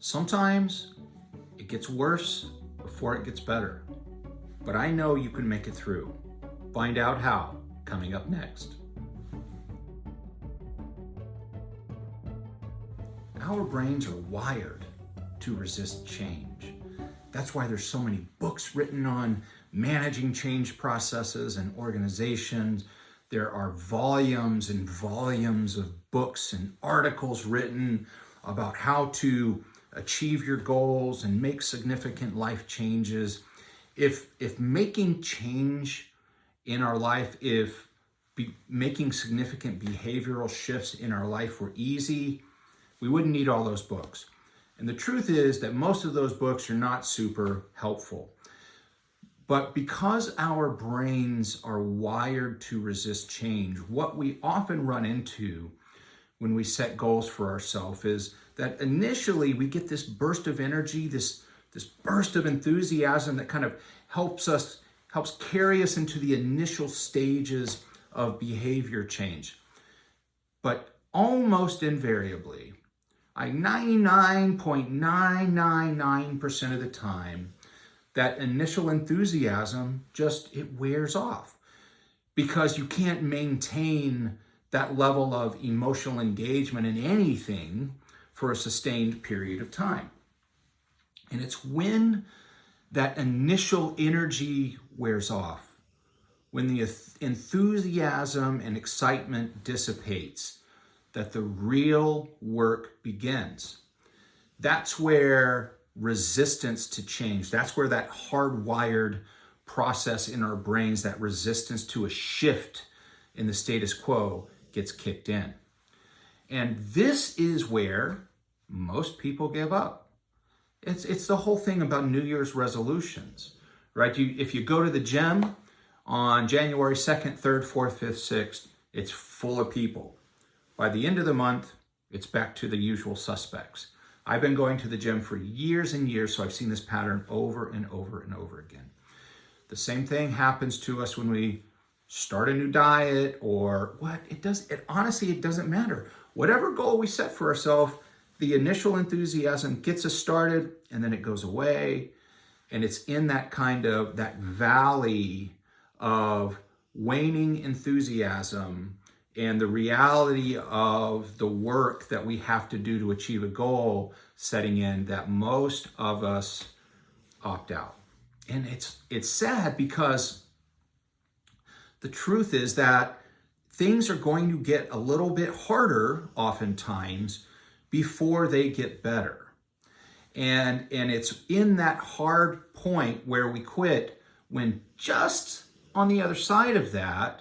Sometimes it gets worse before it gets better, but I know you can make it through. Find out how, coming up next. Our brains are wired to resist change. That's why there's so many books written on managing change processes and organizations. There are volumes and volumes of books and articles written about how to achieve your goals and make significant life changes. If making change in our life, making significant behavioral shifts in our life were easy, we wouldn't need all those books. And the truth is that most of those books are not super helpful. But because our brains are wired to resist change, what we often run into when we set goals for ourselves is that initially we get this burst of energy, this burst of enthusiasm that kind of helps carry us into the initial stages of behavior change. But almost invariably, 99.999% of the time, that initial enthusiasm it wears off because you can't maintain that level of emotional engagement in anything for a sustained period of time. And it's when that initial energy wears off, when the enthusiasm and excitement dissipates, that the real work begins. That's where resistance to change, that's where that hardwired process in our brains, that resistance to a shift in the status quo gets kicked in. And this is where most people give up. It's the whole thing about New Year's resolutions, right? If you go to the gym on January 2nd, 3rd, 4th, 5th, 6th, it's full of people. By the end of the month, it's back to the usual suspects. I've been going to the gym for years and years, so I've seen this pattern over and over and over again. The same thing happens to us when we start a new diet or honestly, it doesn't matter. Whatever goal we set for ourselves, the initial enthusiasm gets us started and then it goes away. And it's in that valley of waning enthusiasm and the reality of the work that we have to do to achieve a goal setting in that most of us opt out. And it's sad because the truth is that things are going to get a little bit harder oftentimes before they get better. And it's in that hard point where we quit when just on the other side of that,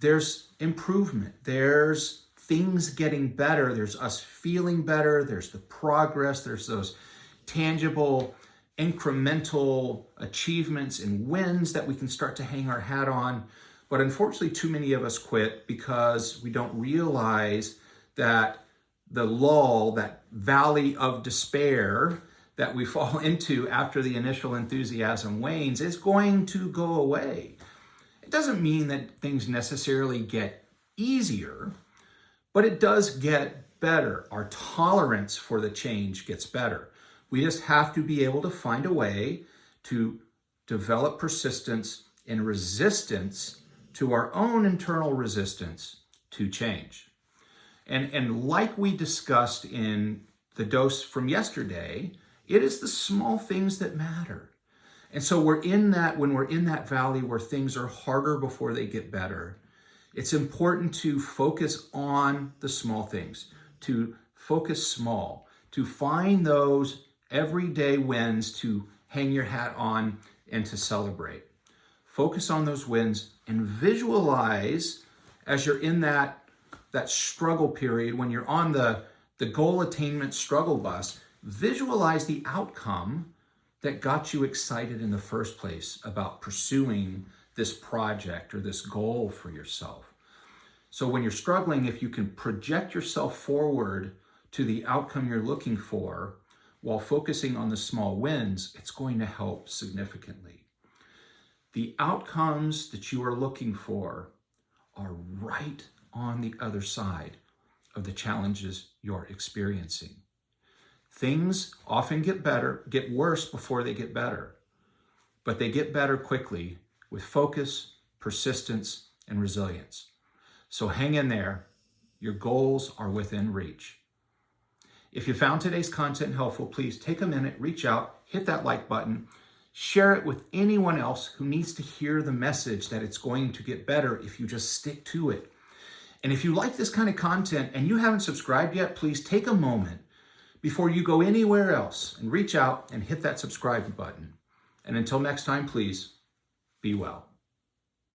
there's improvement, there's things getting better, there's us feeling better, there's the progress, there's those tangible, incremental achievements and wins that we can start to hang our hat on. But unfortunately, too many of us quit because we don't realize that the lull, that valley of despair that we fall into after the initial enthusiasm wanes is going to go away. It doesn't mean that things necessarily get easier, but it does get better. Our tolerance for the change gets better. We just have to be able to find a way to develop persistence and resistance to our own internal resistance to change. And like we discussed in the dose from yesterday, it is the small things that matter. And so when we're in that valley where things are harder before they get better, it's important to focus on the small things, to focus small, to find those everyday wins to hang your hat on and to celebrate. Focus on those wins and visualize as you're in that struggle period, when you're on the goal attainment struggle bus, visualize the outcome that got you excited in the first place about pursuing this project or this goal for yourself. So when you're struggling, if you can project yourself forward to the outcome you're looking for while focusing on the small wins, it's going to help significantly. The outcomes that you are looking for are right on the other side of the challenges you're experiencing. Things often get worse before they get better, but they get better quickly with focus, persistence, and resilience. So hang in there. Your goals are within reach. If you found today's content helpful, please take a minute, reach out, hit that like button, share it with anyone else who needs to hear the message that it's going to get better if you just stick to it. And if you like this kind of content and you haven't subscribed yet, please take a moment before you go anywhere else and reach out and hit that subscribe button. And until next time, please be well.